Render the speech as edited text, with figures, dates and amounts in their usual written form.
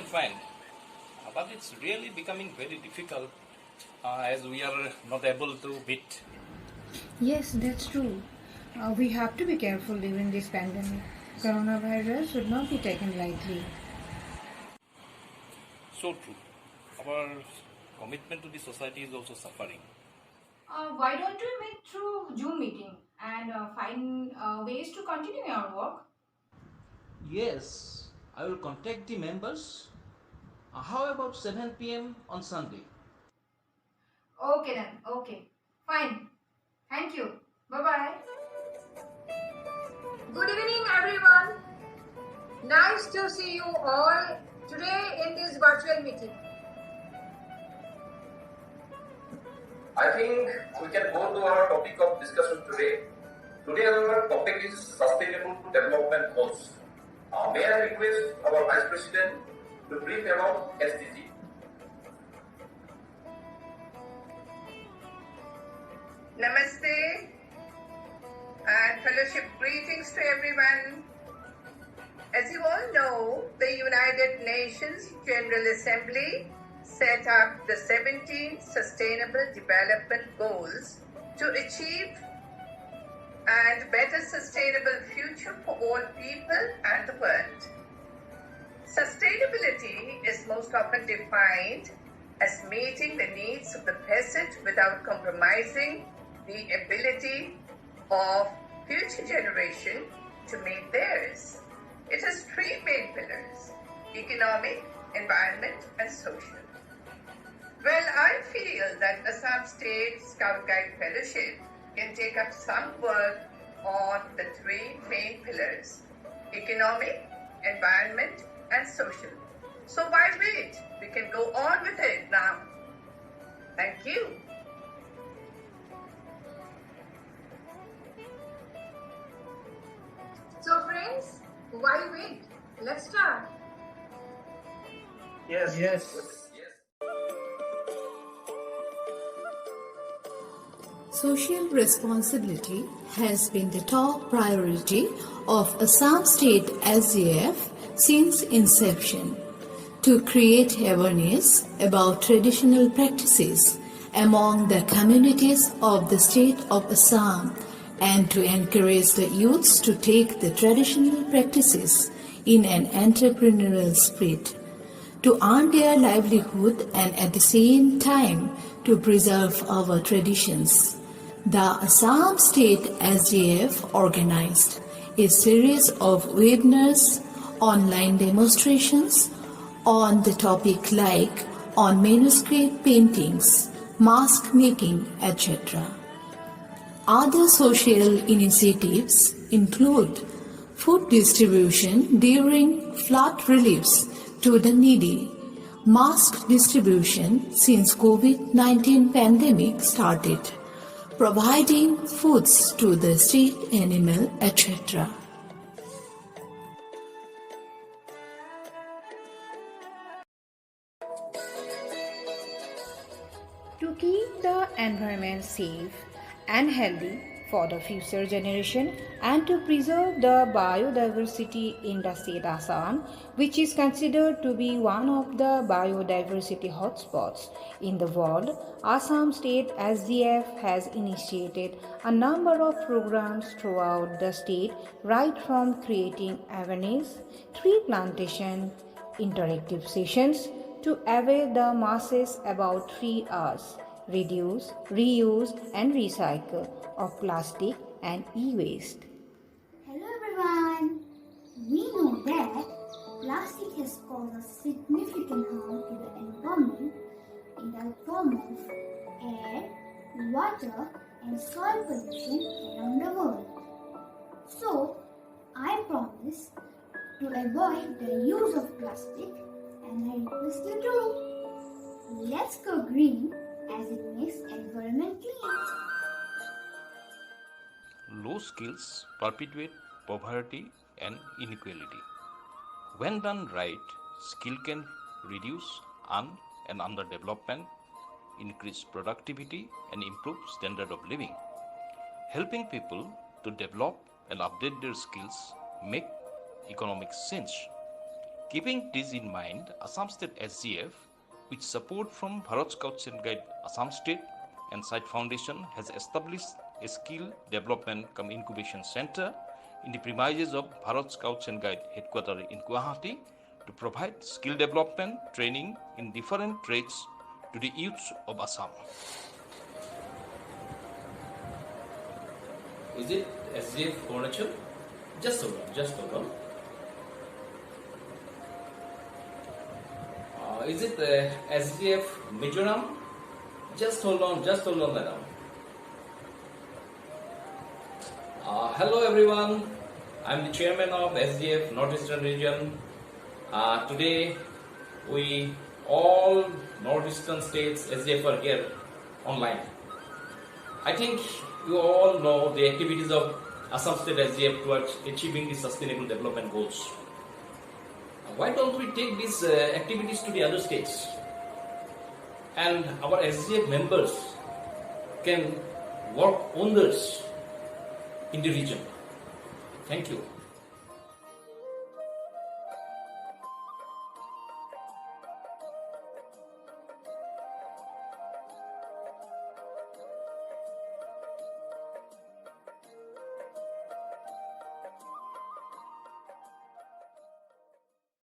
fine. But it's really becoming very difficult as we are not able to meet. Yes, that's true. We have to be careful during this pandemic. Coronavirus should not be taken lightly. So true. Our commitment to the society is also suffering. Why don't we meet through Zoom meeting and find ways to continue our work? Yes, I will contact the members. How about 7 p.m. on Sunday? Okay then, okay. Fine. Thank you. Bye bye. Good evening, everyone. Nice to see you all today in this virtual meeting. I think we can go to our topic of discussion today. Today our topic is Sustainable Development Goals. May I request our Vice President to brief about SDG? Namaste and fellowship greetings to everyone. As you all know, the United Nations General Assembly set up the 17 Sustainable Development Goals to achieve and better sustainable future for all people and the world. Sustainability is most often defined as meeting the needs of the present without compromising the ability of future generation to meet theirs. It has three main pillars: economic, environment, and social. Well, I feel that Assam State Scout Guide Fellowship can take up some work on the three main pillars: economic, environment, and social. So why wait? We can go on with it now. Thank you. So, friends, why wait? Let's start. Yes. Social responsibility has been the top priority of Assam State SDF since inception. To create awareness about traditional practices among the communities of the state of Assam and to encourage the youths to take the traditional practices in an entrepreneurial spirit, to earn their livelihood and at the same time to preserve our traditions. The Assam State SDF organized a series of webinars, online demonstrations on the topic like on manuscript paintings, mask making, etc. Other social initiatives include food distribution during flood reliefs to the needy, mask distribution since COVID-19 pandemic started, providing foods to the street animal, etc. To keep the environment safe and healthy for the future generation and to preserve the biodiversity in the state Assam, which is considered to be one of the biodiversity hotspots in the world, Assam State SDF has initiated a number of programs throughout the state, right from creating awareness, tree plantation, interactive sessions, to aware the masses about 3 R's: reduce, reuse, and recycle of plastic and e-waste. Hello everyone! We know that plastic has caused a significant harm to the environment in the form of air, water, and soil pollution around the world. So, I promise to avoid the use of plastic, and I request you too. Let's go green as it makes environment clean. Low skills perpetuate poverty and inequality. When done right, skill can reduce un- and underdevelopment, increase productivity, and improve standard of living. Helping people to develop and update their skills make economic sense. Keeping this in mind, Assam State SGF, with support from Bharat Scouts and Guide Assam State and Site Foundation, has established a skill development cum incubation center in the premises of Bharat Scouts and Guide headquarters in Guwahati to provide skill development training in different trades to the youths of Assam. Is it SGF Arunachal? Just hold on. Is it SGF Mizoram? Just hold on, madam. Hello everyone, I'm the chairman of SGF Northeastern Region. Today, we all Northeastern states SGF are here online. I think you all know the activities of Assam State SGF towards achieving the Sustainable Development Goals. Why don't we take these activities to the other states? And our SGF members can work wonders in the region. Thank you.